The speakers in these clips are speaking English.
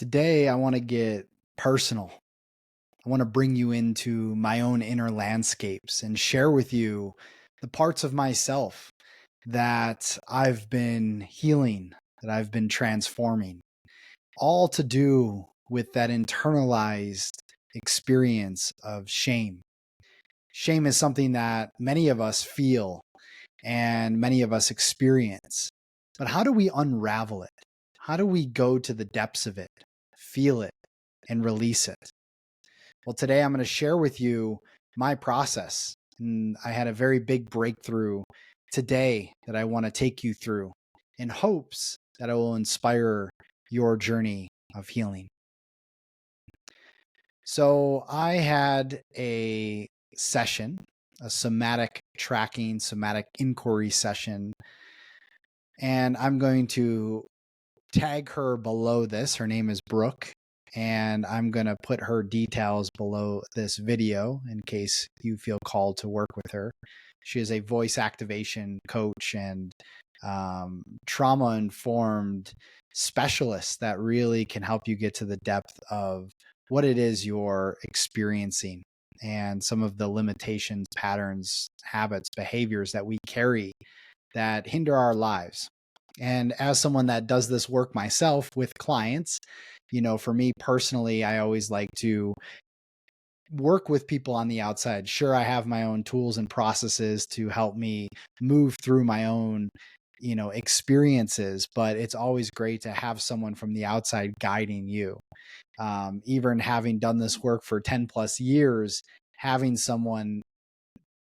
Today, I want to get personal. I want to bring you into my own inner landscapes and share with you the parts of myself that I've been healing, that I've been transforming, all to do with that internalized experience of shame. Shame is something that many of us feel and many of us experience. But how do we unravel it? How do we go to the depths of it, feel it, and release it? Well, today I'm going to share with you my process. And I had a very big breakthrough today that I want to take you through in hopes that it will inspire your journey of healing. So I had a session, a somatic tracking, somatic inquiry session, and I'm going to tag her below this. Her name is Brooke, and I'm going to put her details below this video in case you feel called to work with her. She is a voice activation coach and trauma-informed specialist that really can help you get to the depth of what it is you're experiencing and some of the limitations, patterns, habits, behaviors that we carry that hinder our lives. And as someone that does this work myself with clients, for me personally, I always like to work with people on the outside. Sure, I have my own tools and processes to help me move through my own, experiences, but it's always great to have someone from the outside guiding you. Even having done this work for 10 plus years, having someone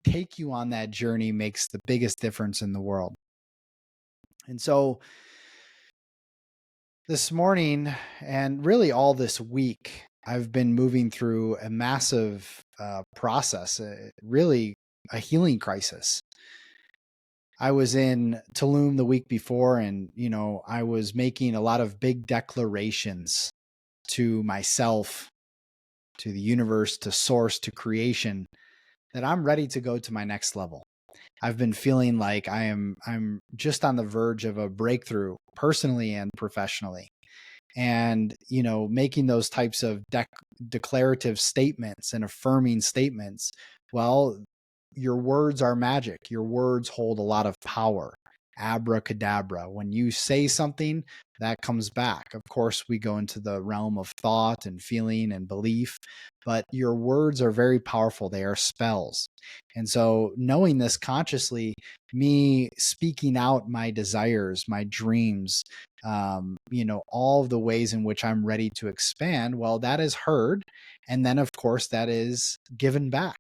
take you on that journey makes the biggest difference in the world. And so this morning, and really all this week, I've been moving through a massive process, really a healing crisis. I was in Tulum the week before, and, I was making a lot of big declarations to myself, to the universe, to source, to creation, that I'm ready to go to my next level. I've been feeling like I'm just on the verge of a breakthrough personally and professionally. And, making those types of declarative statements and affirming statements, well, your words are magic. Your words hold a lot of power. Abracadabra. When you say something, that comes back. Of course, we go into the realm of thought and feeling and belief, but your words are very powerful. They are spells. And so, knowing this consciously, me speaking out my desires, my dreams, all of the ways in which I'm ready to expand, well, that is heard. And then, of course, that is given back.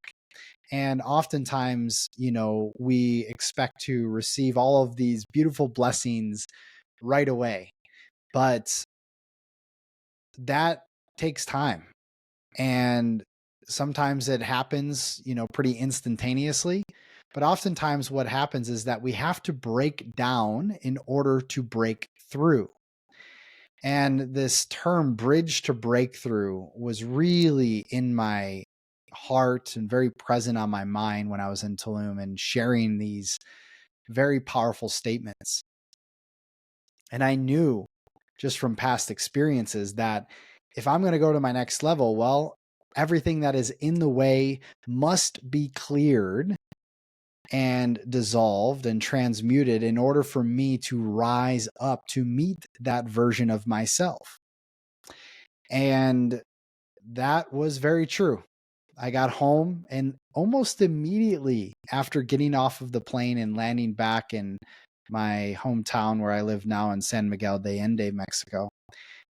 And oftentimes, we expect to receive all of these beautiful blessings right away, but that takes time. And sometimes it happens, pretty instantaneously. But oftentimes what happens is that we have to break down in order to break through. And this term bridge to breakthrough was really in my heart and very present on my mind when I was in Tulum and sharing these very powerful statements. And I knew just from past experiences that if I'm going to go to my next level, well, everything that is in the way must be cleared and dissolved and transmuted in order for me to rise up to meet that version of myself. And that was very true. I got home, and almost immediately after getting off of the plane and landing back in my hometown where I live now in San Miguel de Allende, Mexico,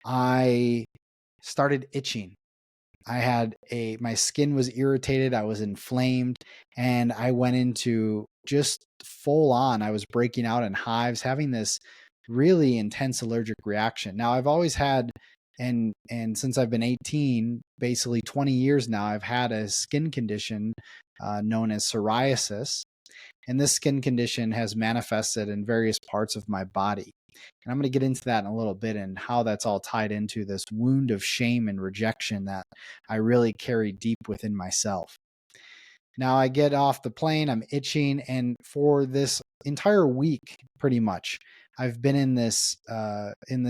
I started itching. My skin was irritated, I was inflamed, and I went into just full on. I was breaking out in hives, having this really intense allergic reaction. Now, I've always had, and since I've been 18, basically 20 years now, I've had a skin condition known as psoriasis. And this skin condition has manifested in various parts of my body. And I'm going to get into that in a little bit and how that's all tied into this wound of shame and rejection that I really carry deep within myself. Now I get off the plane, I'm itching, and for this entire week, pretty much, I've been in this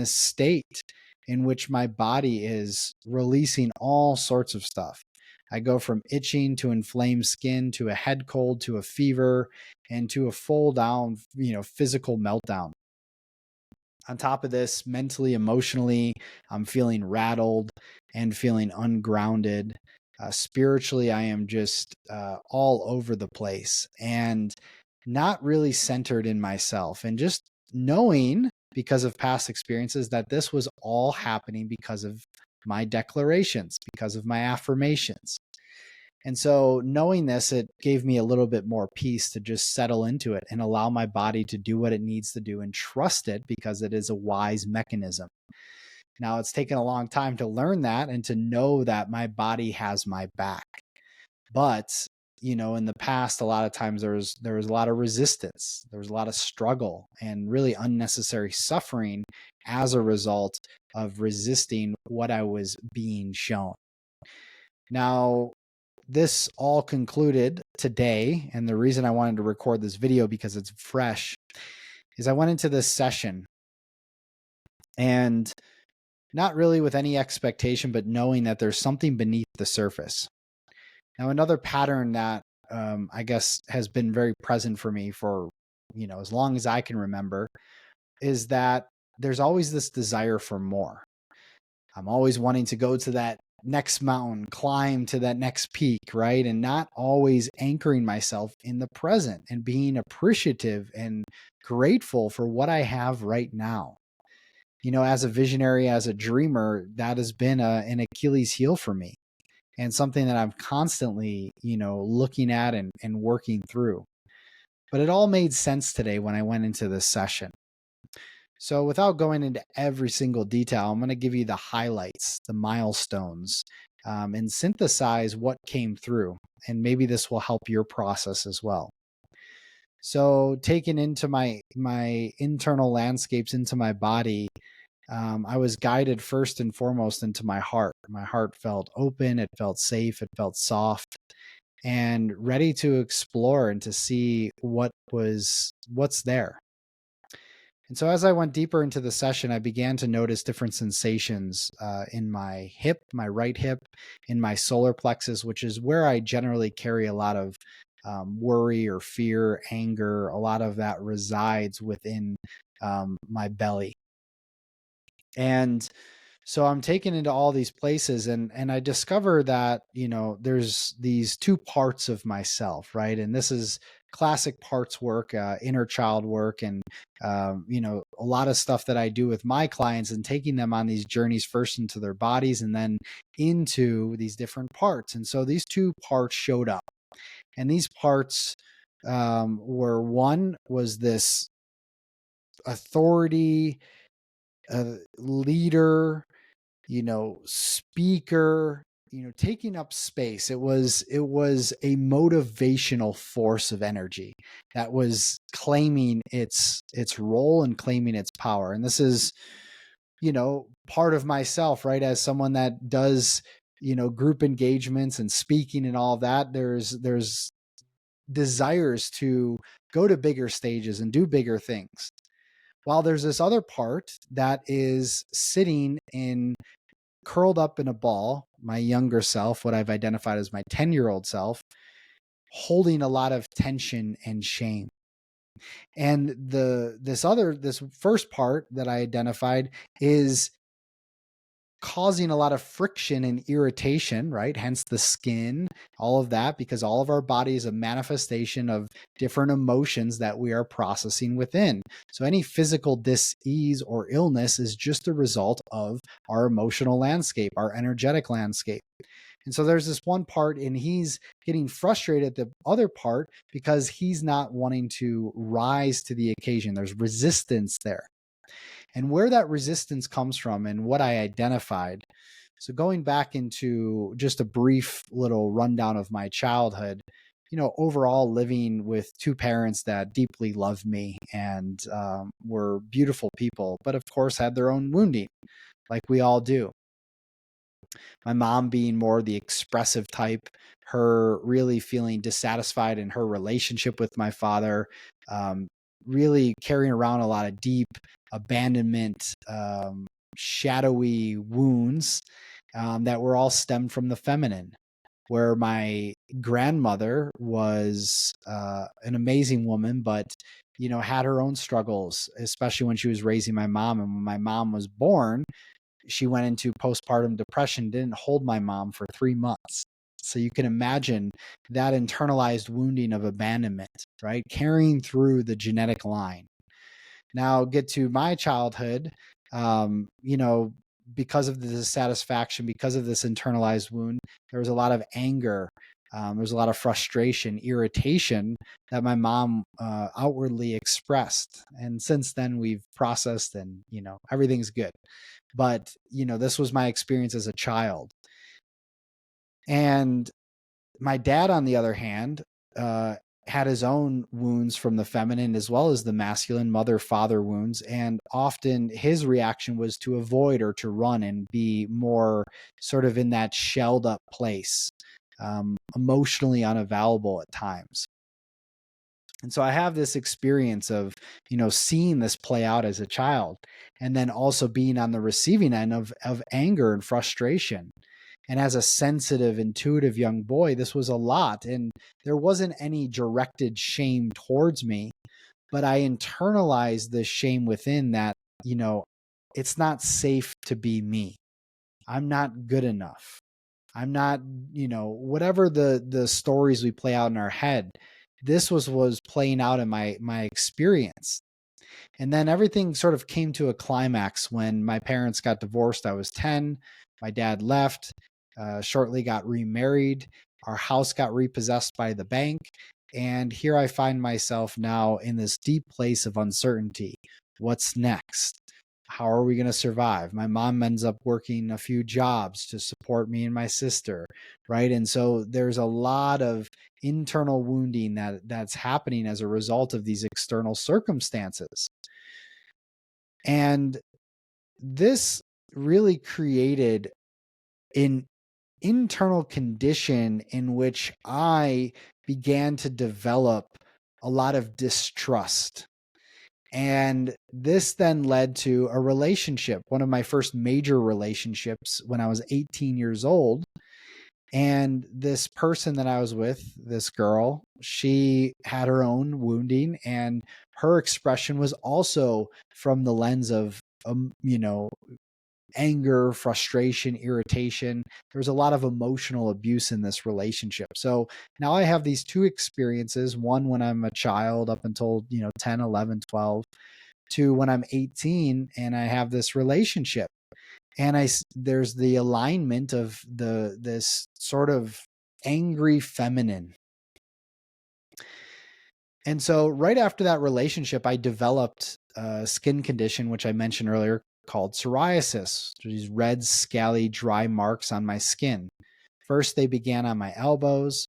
state in which my body is releasing all sorts of stuff. I go from itching to inflamed skin to a head cold to a fever and to a full down, physical meltdown. On top of this, mentally, emotionally, I'm feeling rattled and feeling ungrounded. Spiritually, I am just all over the place and not really centered in myself. And just knowing, because of past experiences, that this was all happening because of my declarations, because of my affirmations. And so knowing this, it gave me a little bit more peace to just settle into it and allow my body to do what it needs to do and trust it because it is a wise mechanism. Now, it's taken a long time to learn that and to know that my body has my back. But, in the past, a lot of times there was a lot of resistance. There was a lot of struggle and really unnecessary suffering as a result of resisting what I was being shown. Now, this all concluded today, and the reason I wanted to record this video because it's fresh is I went into this session and not really with any expectation, but knowing that there's something beneath the surface. Now, another pattern that I guess has been very present for me for, as long as I can remember is that there's always this desire for more. I'm always wanting to go to that next mountain, climb to that next peak, right? And not always anchoring myself in the present and being appreciative and grateful for what I have right now. As a visionary, as a dreamer, that has been an Achilles heel for me and something that I'm constantly, looking at and working through. But it all made sense today when I went into this session. So without going into every single detail, I'm going to give you the highlights, the milestones, and synthesize what came through. And maybe this will help your process as well. So taken into my internal landscapes, into my body, I was guided first and foremost into my heart. My heart felt open, it felt safe, it felt soft, and ready to explore and to see what's there. And so as I went deeper into the session, I began to notice different sensations in my hip, my right hip, in my solar plexus, which is where I generally carry a lot of worry or fear, anger. A lot of that resides within my belly. And so I'm taken into all these places and I discover that, there's these two parts of myself, right? And this is classic parts work, inner child work, and, a lot of stuff that I do with my clients and taking them on these journeys first into their bodies and then into these different parts. And so these two parts showed up, and these parts were, one was this authority, leader, speaker, taking up space. It was a motivational force of energy that was claiming its role and claiming its power. And this is, part of myself, right? As someone that does, group engagements and speaking and all that, there's desires to go to bigger stages and do bigger things. While there's this other part that is sitting in, curled up in a ball, my younger self, what I've identified as my 10-year-old self, holding a lot of tension and shame. And this first part that I identified is causing a lot of friction and irritation, right? Hence the skin, all of that, because all of our body is a manifestation of different emotions that we are processing within. So any physical dis-ease or illness is just a result of our emotional landscape, our energetic landscape. And so there's this one part, and he's getting frustrated at the other part because he's not wanting to rise to the occasion. There's resistance there. And where that resistance comes from and what I identified. So going back into just a brief little rundown of my childhood, overall living with two parents that deeply loved me and were beautiful people, but of course had their own wounding, like we all do. My mom being more the expressive type, her really feeling dissatisfied in her relationship with my father, really carrying around a lot of deep abandonment shadowy wounds that were all stemmed from the feminine, where my grandmother was an amazing woman, but had her own struggles, especially when she was raising my mom. And when my mom was born, she went into postpartum depression, didn't hold my mom for 3 months. So you can imagine that internalized wounding of abandonment, right? Carrying through the genetic line. Now get to my childhood, um, you know, because of the dissatisfaction, because of this internalized wound, there was a lot of anger. There was a lot of frustration, irritation that my mom outwardly expressed. And since then, we've processed, and everything's good. But this was my experience as a child. And my dad, on the other hand, uh, had his own wounds from the feminine as well as the masculine, mother father wounds. And often his reaction was to avoid or to run and be more sort of in that shelled up place, emotionally unavailable at times. And so I have this experience of, seeing this play out as a child, and then also being on the receiving end of anger and frustration. And as a sensitive, intuitive young boy, this was a lot. And there wasn't any directed shame towards me, but I internalized this shame within that, it's not safe to be me. I'm not good enough. I'm not, whatever the stories we play out in our head, this was playing out in my experience. And then everything sort of came to a climax when my parents got divorced. I was 10. My dad left, shortly got remarried. Our house got repossessed by the bank. And here I find myself now in this deep place of uncertainty. What's next? How are we going to survive? My mom ends up working a few jobs to support me and my sister, right? And so there's a lot of internal wounding that's happening as a result of these external circumstances. And this really created an internal condition in which I began to develop a lot of distrust. And this then led to a relationship, one of my first major relationships when I was 18 years old. And this person that I was with, this girl, she had her own wounding, and her expression was also from the lens of, anger, frustration, irritation. There was a lot of emotional abuse in this relationship. So now I have these two experiences, one when I'm a child up until, 10, 11, 12, to when I'm 18 and I have this relationship. And there's the alignment of this sort of angry feminine. And so right after that relationship, I developed a skin condition, which I mentioned earlier, called psoriasis. These red, scaly, dry marks on my skin. First, they began on my elbows.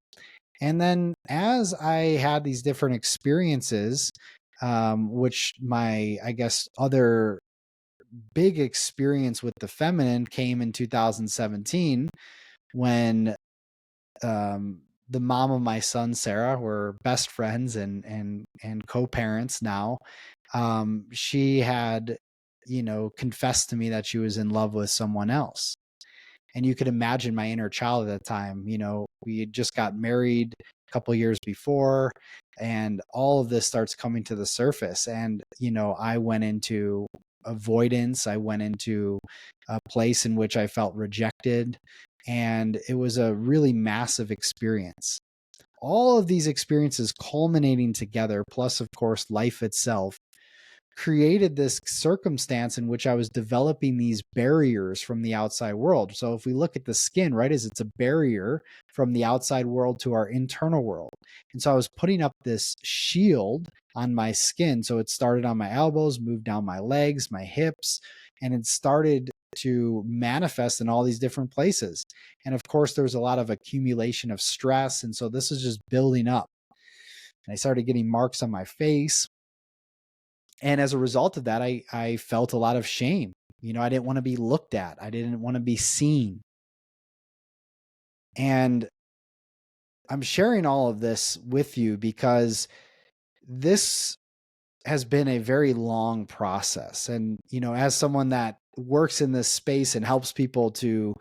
And then as I had these different experiences, which I guess, other big experience with the feminine came in 2017 when the mom of my son, Sarah, we're best friends and co-parents now. She had, confessed to me that she was in love with someone else. And you could imagine my inner child at that time. We had just got married a couple years before, and all of this starts coming to the surface. And, I went into avoidance. I went into a place in which I felt rejected. And it was a really massive experience. All of these experiences culminating together, plus, of course, life itself, created this circumstance in which I was developing these barriers from the outside world. So if we look at the skin, right, as it's a barrier from the outside world to our internal world. And so I was putting up this shield on my skin. So it started on my elbows, moved down my legs, my hips, and it started to manifest in all these different places. And of course, there was a lot of accumulation of stress. And so this is just building up. And I started getting marks on my face. And as a result of that, I felt a lot of shame. I didn't want to be looked at. I didn't want to be seen. And I'm sharing all of this with you because this has been a very long process. And, as someone that works in this space and helps people to,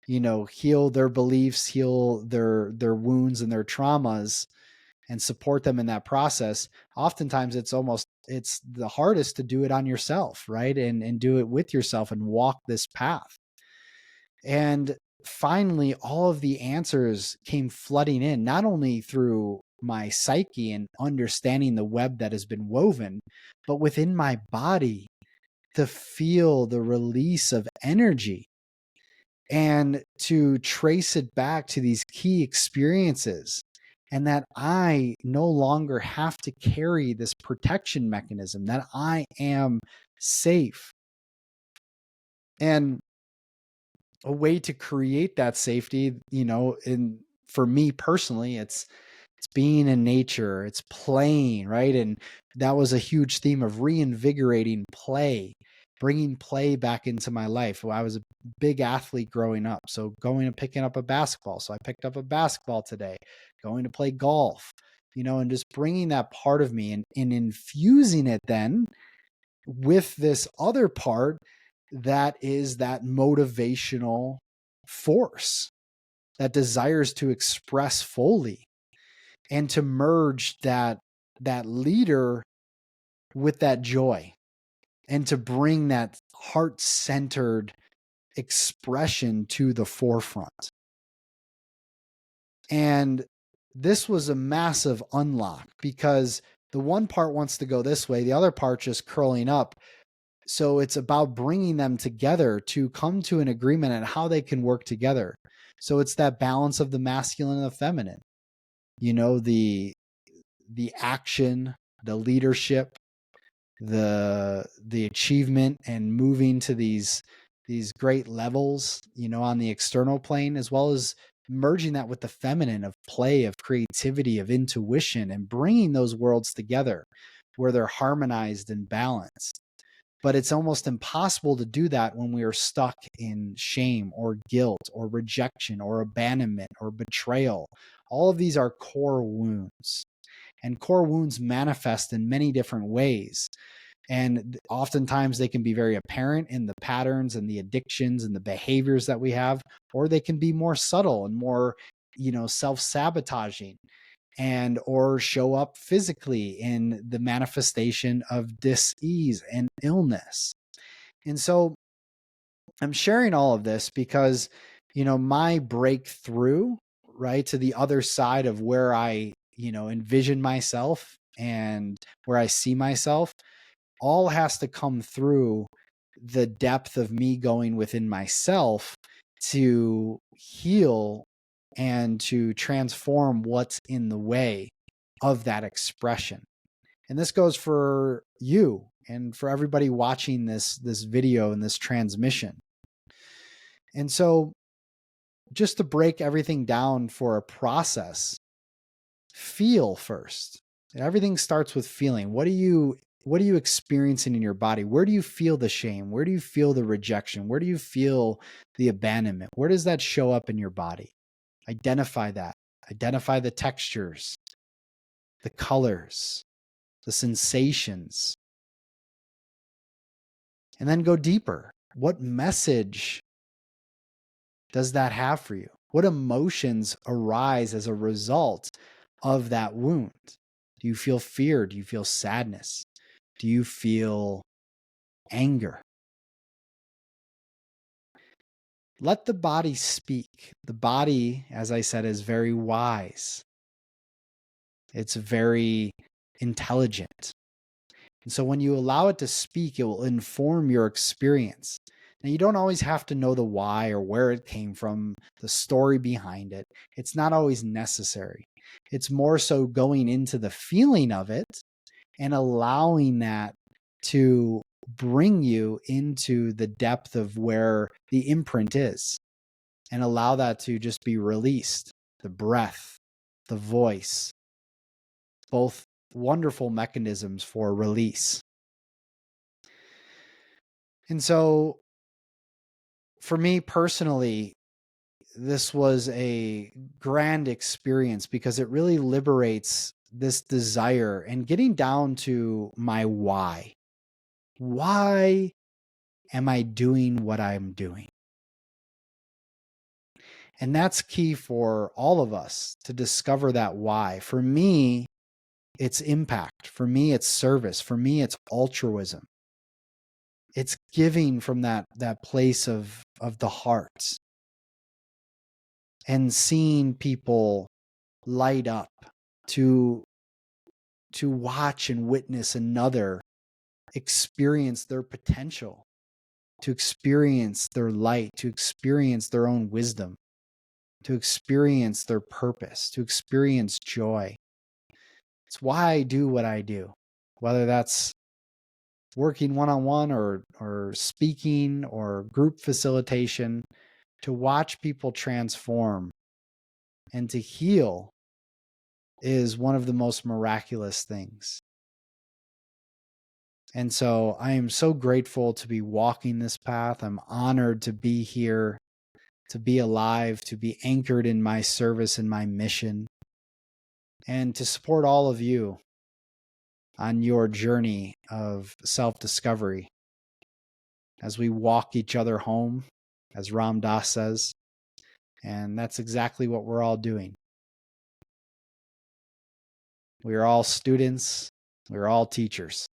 heal their beliefs, heal their wounds and their traumas, and support them in that process. Oftentimes it's the hardest to do it on yourself, right? And do it with yourself and walk this path. And finally, all of the answers came flooding in, not only through my psyche and understanding the web that has been woven, but within my body, to feel the release of energy and to trace it back to these key experiences, and that I no longer have to carry this protection mechanism, that I am safe. And a way to create that safety, for me personally, it's being in nature, it's playing, right? And that was a huge theme of reinvigorating play, bringing play back into my life. Well, I was a big athlete growing up, so going and picking up a basketball. So I picked up a basketball today, going to play golf, and just bringing that part of me and infusing it then with this other part that is that motivational force that desires to express fully and to merge that leader with that joy, and to bring that heart-centered expression to the forefront. And this was a massive unlock, because the one part wants to go this way, the other part just curling up. So it's about bringing them together to come to an agreement on how they can work together. So it's that balance of the masculine and the feminine, the action, the leadership, the achievement, and moving to these great levels, on the external plane, as well as merging that with the feminine of play, of creativity, of intuition, and bringing those worlds together where they're harmonized and balanced. But it's almost impossible to do that when we are stuck in shame or guilt or rejection or abandonment or betrayal. All of these are core wounds, and core wounds manifest in many different ways. And oftentimes they can be very apparent in the patterns and the addictions and the behaviors that we have, or they can be more subtle and more, self-sabotaging, and or show up physically in the manifestation of dis-ease and illness. And so I'm sharing all of this because, my breakthrough, right, to the other side of where I, envision myself and where I see myself, all has to come through the depth of me going within myself to heal and to transform what's in the way of that expression. And this goes for you and for everybody watching this video and this transmission. And so, just to break everything down for a process, feel first. Everything starts with feeling. What are you experiencing in your body? Where do you feel the shame? Where do you feel the rejection? Where do you feel the abandonment? Where does that show up in your body? Identify that. Identify the textures, the colors, the sensations. And then go deeper. What message does that have for you? What emotions arise as a result of that wound? Do you feel fear? Do you feel sadness? Do you feel anger? Let the body speak. The body, as I said, is very wise. It's very intelligent. And so when you allow it to speak, it will inform your experience. Now, you don't always have to know the why or where it came from, the story behind it. It's not always necessary. It's more so going into the feeling of it and allowing that to bring you into the depth of where the imprint is, and allow that to just be released. The breath, the voice, both wonderful mechanisms for release. And so for me personally, this was a grand experience because it really liberates this desire and getting down to my why. Why am I doing what I'm doing? And that's key for all of us to discover that why. For me, it's impact. For me, it's service. For me, it's altruism. It's giving from that place of the heart and seeing people light up to watch and witness another experience their potential, to experience their light, to experience their own wisdom, to experience their purpose, to experience joy. It's why I do what I do, whether that's working one-on-one or speaking or group facilitation. To watch people transform and to heal is one of the most miraculous things. And so I am so grateful to be walking this path. I'm honored to be here, to be alive, to be anchored in my service and my mission, and to support all of you on your journey of self-discovery as we walk each other home, as Ram Dass says. And that's exactly what we're all doing. We are all students. We are all teachers.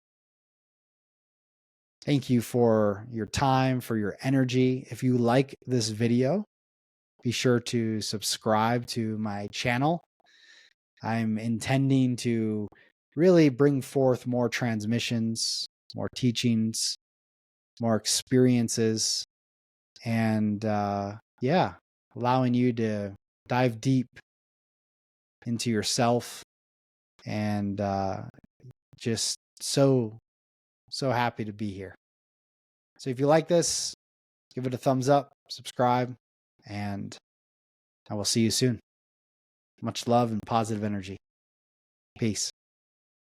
Thank you for your time, for your energy. If you like this video, be sure to subscribe to my channel. I'm intending to really bring forth more transmissions, more teachings, more experiences, and allowing you to dive deep into yourself, and just so happy to be here. So if you like this, give it a thumbs up, subscribe, and I will see you soon. Much love and positive energy. Peace.